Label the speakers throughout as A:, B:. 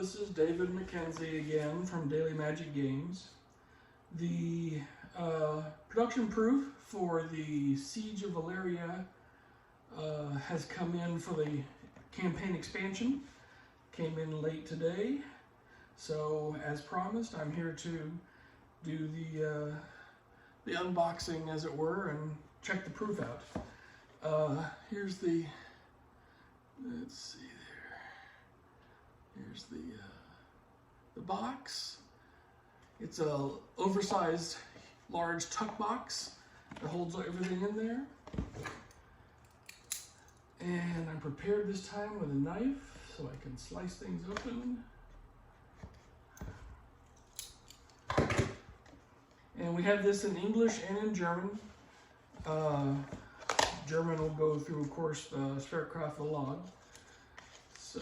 A: this is David McKenzie again from Daily Magic Games. The production proof for the Siege of Valeria has come in for the campaign expansion. Came in late today, so as promised, I'm here to do the unboxing, as it were, and check the proof out. Here's the, let's see there. Here's the box. It's a oversized, large tuck box that holds everything in there. And I'm prepared this time with a knife so I can slice things open. And we have this in English and in German. German will go through, of course, the Schwerkraft Verlag. So,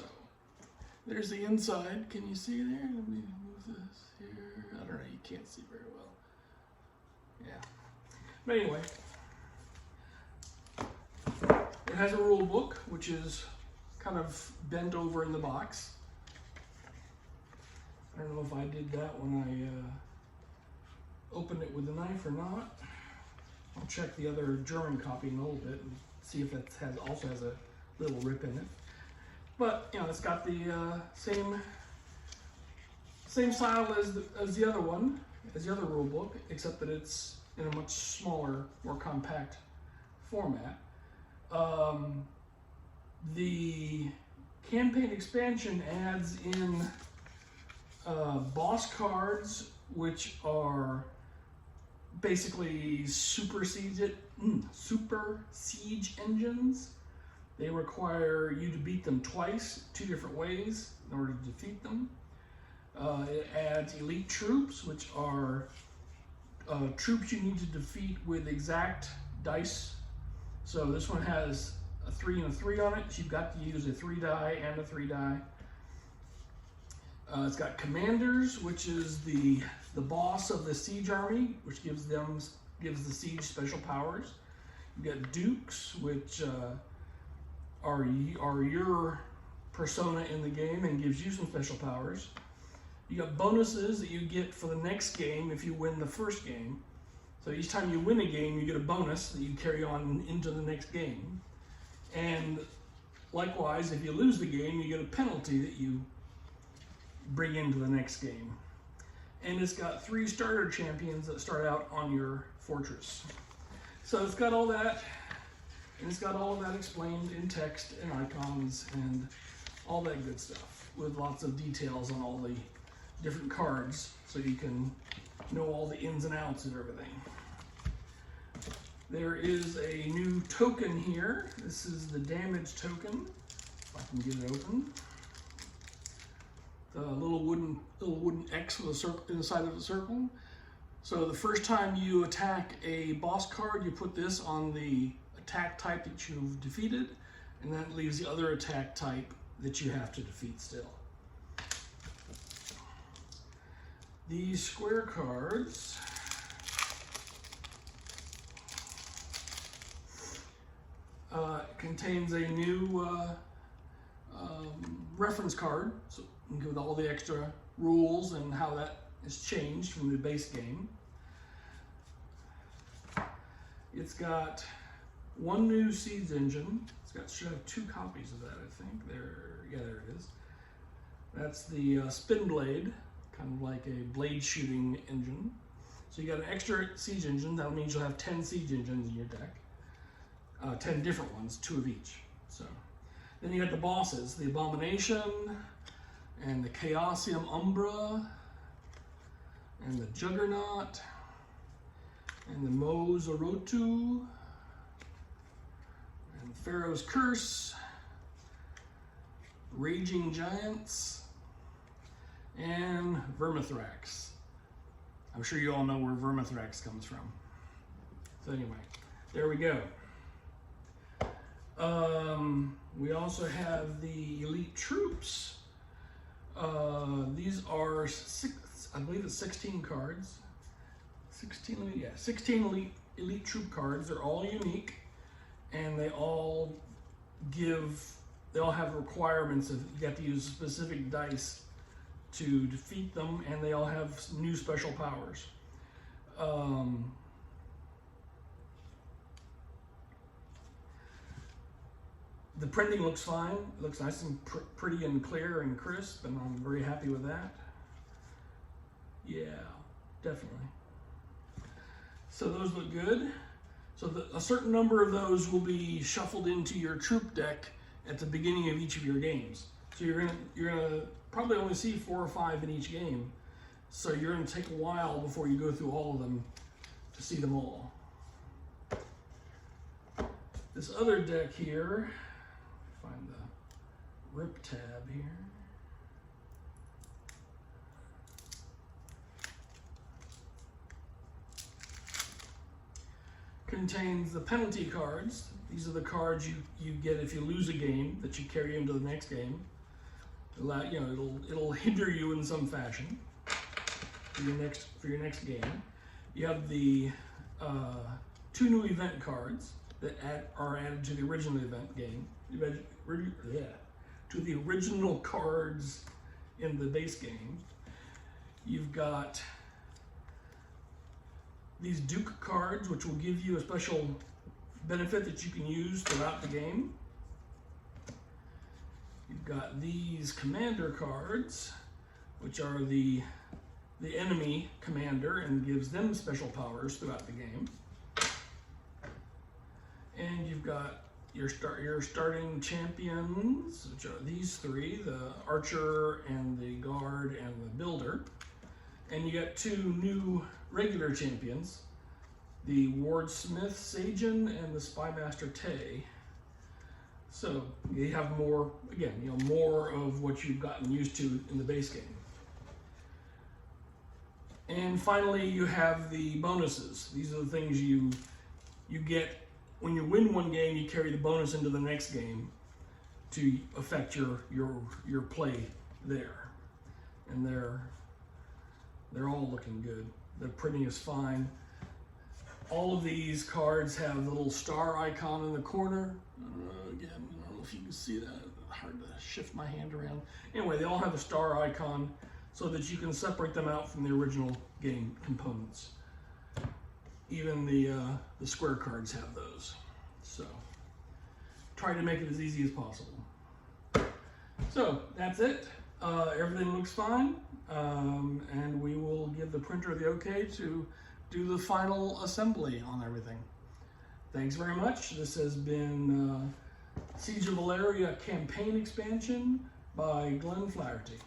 A: there's the inside. Can you see there? Let me move this here. I don't know, you can't see very well. Yeah. But anyway, it has a rule book, which is kind of bent over in the box. I don't know if I did that when I opened it with a knife or not. I'll check the other German copy in a little bit and see if it also has a little rip in it. But you know, it's got the same style as the other one, as the other rule book, except that it's in a much smaller, more compact format. The campaign expansion adds in boss cards, which are basically super siege engines. They require you to beat them twice, 2 different ways, in order to defeat them. It adds elite troops, which are troops you need to defeat with exact dice. So this one has a 3 and a 3 on it, so you've got to use a 3 die and a 3 die. It's got commanders, which is the boss of the siege army, which gives the siege special powers. You got dukes, which are your persona in the game and gives you some special powers. You got bonuses that you get for the next game if you win the first game. So each time you win a game, you get a bonus that you carry on into the next game. And likewise, if you lose the game, you get a penalty that you bring into the next game. And it's got 3 starter champions that start out on your fortress. So it's got all that, and it's got all of that explained in text and icons and all that good stuff, with lots of details on all the different cards, so you can know all the ins and outs of everything. There is a new token here. This is the damage token. If I can get it open. The little wooden X with a circle inside of the circle. So the first time you attack a boss card, you put this on the attack type that you've defeated, and that leaves the other attack type that you have to defeat still. These square cards contains a new reference card, so with all the extra rules and how that is changed from the base game. It's got 1 new siege engine. Should have 2 copies of that, I think. There it is. That's the spin blade, kind of like a blade shooting engine. So you got an extra siege engine. That means you'll have 10 siege engines in your deck. 10 different ones, 2 of each. So then you got the bosses, the Abomination, and the Chaosium Umbra, and the Juggernaut, and the Mo-Zorotu, and Pharaoh's Curse, Raging Giants, and Vermithrax. I'm sure you all know where Vermithrax comes from. So anyway, there we go. We also have the elite troops. These are I believe it's 16 cards. 16 elite troop cards. They're all unique, and they all have requirements of you have to use specific dice to defeat them, and they all have new special powers. The printing looks fine. It looks nice and pretty and clear and crisp, and I'm very happy with that. Yeah, definitely. So those look good. So a certain number of those will be shuffled into your troop deck at the beginning of each of your games. So you're gonna probably only see 4 or 5 in each game. So you're gonna take a while before you go through all of them to see them all. This other deck here, find the rip tab here. Contains the penalty cards. These are the cards you get if you lose a game that you carry into the next game. It'll hinder you in some fashion for your next game. You have the 2 new event cards that are added to the original event game. To the original cards in the base game. You've got these Duke cards, which will give you a special benefit that you can use throughout the game. You've got these Commander cards, which are the enemy commander and gives them special powers throughout the game. And you've got your starting champions, which are these 3, the Archer and the Guard and the Builder. And you got 2 new regular champions, the Wardsmith Sagen and the Spymaster Tay. So you have more, again, more of what you've gotten used to in the base game. And finally, you have the bonuses. These are the things you get when you win one game. You carry the bonus into the next game to affect your play there, and they're all looking good. The printing is fine. All of these cards have the little star icon in the corner. Again, I don't know if you can see that. Hard to shift my hand around. Anyway, they all have a star icon so that you can separate them out from the original game components. Even the square cards have those. So try to make it as easy as possible. So that's it. Everything looks fine, and we will give the printer the okay to do the final assembly on everything. Thanks very much. This has been Siege of Valeria campaign expansion by Glenn Flaherty.